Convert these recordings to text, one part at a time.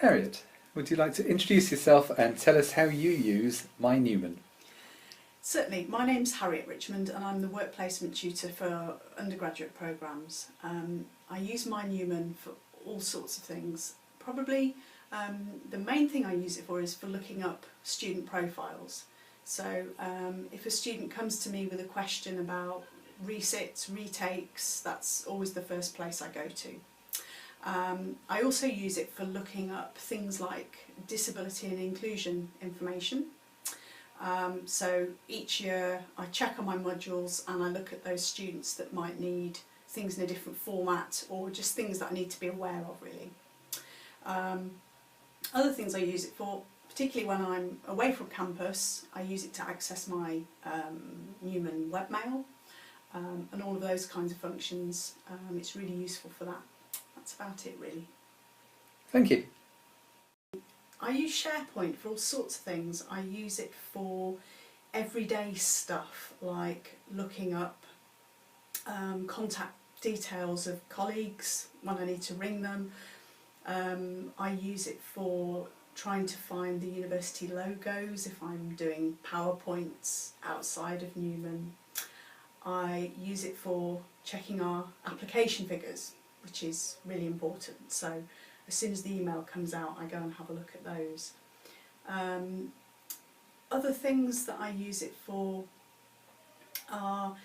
Harriet, would you like to introduce yourself and tell us how you use My Newman? Certainly. My name's Harriet Richmond and I'm the work placement tutor for undergraduate programmes. I use My Newman for all sorts of things. Probably the main thing I use it for is for looking up student profiles. So if a student comes to me with a question about resits, retakes, that's always the first place I go to. I also use it for looking up things like disability and inclusion information. So each year I check on my modules and I look at those students that might need things in a different format or just things that I need to be aware of really. Other things I use it for, particularly when I'm away from campus, I use it to access my Newman webmail and all of those kinds of functions. It's really useful for that. That's about it really. Thank you. I use SharePoint for all sorts of things. I use it for everyday stuff like looking up contact details of colleagues when I need to ring them. I use it for trying to find the university logos if I'm doing PowerPoints outside of Newman. I use it for checking our application figures, which is really important. So as soon as the email comes out, I go and have a look at those. Other things that I use it for are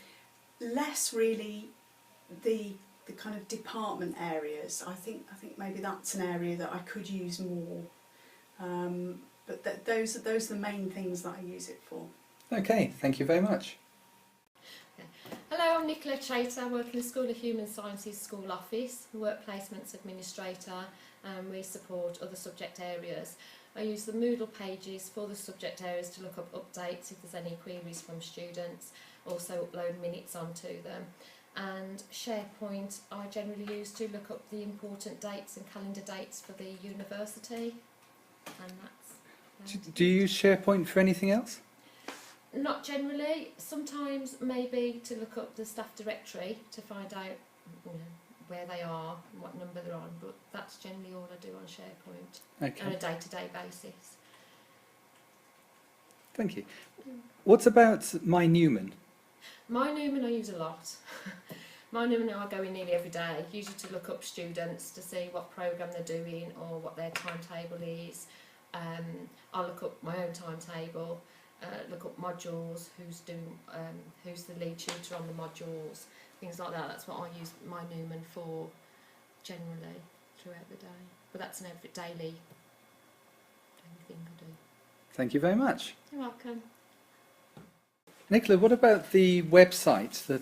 less really the kind of department areas. I think maybe that's an area that I could use more. But those are the main things that I use it for. Okay, thank you very much. Hello, I'm Nicola Chater. I work in the School of Human Sciences School Office, Work Placements Administrator, and we support other subject areas. I use the Moodle pages for the subject areas to look up updates if there's any queries from students, also upload minutes onto them. And SharePoint I generally use to look up the important dates and calendar dates for the university. And that's Do you use SharePoint for anything else? Not generally. Sometimes maybe to look up the staff directory to find out where they are and what number they're on, but that's generally all I do on SharePoint on a day-to-day basis. Thank you. What about My Newman? My Newman I use a lot. My Newman I go in nearly every day, usually to look up students to see what programme they're doing or what their timetable is. I look up my own timetable. Look up modules, who's the lead tutor on the modules, things like that. That's what I use My Newman for generally throughout the day. But that's an every daily thing I do. Thank you very much. You're welcome. Nicola, what about the website,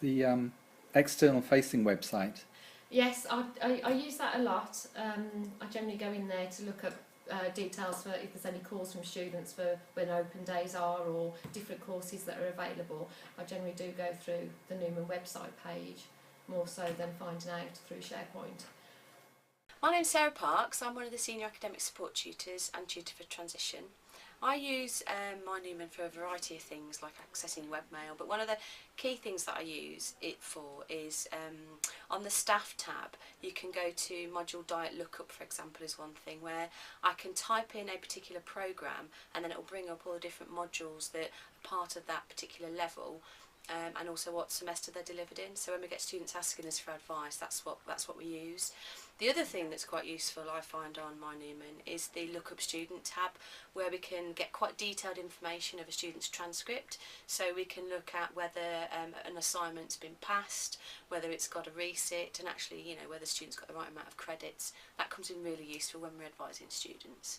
the external facing website? Yes, I use that a lot. I generally go in there to look up details for if there's any calls from students for when open days are or different courses that are available. I generally do go through the Newman website page more so than finding out through SharePoint. My name's Sarah Parks. I'm one of the senior academic support tutors and tutor for transition. I use My Newman for a variety of things like accessing webmail, but one of the key things that I use it for is on the staff tab you can go to module diet lookup, for example, is one thing where I can type in a particular programme and then it will bring up all the different modules that are part of that particular level. And also what semester they're delivered in. So when we get students asking us for advice, that's what we use. The other thing that's quite useful I find on My Newman is the Look Up Student tab, where we can get quite detailed information of a student's transcript. So we can look at whether an assignment's been passed, whether it's got a resit, and actually whether the student's got the right amount of credits. That comes in really useful when we're advising students.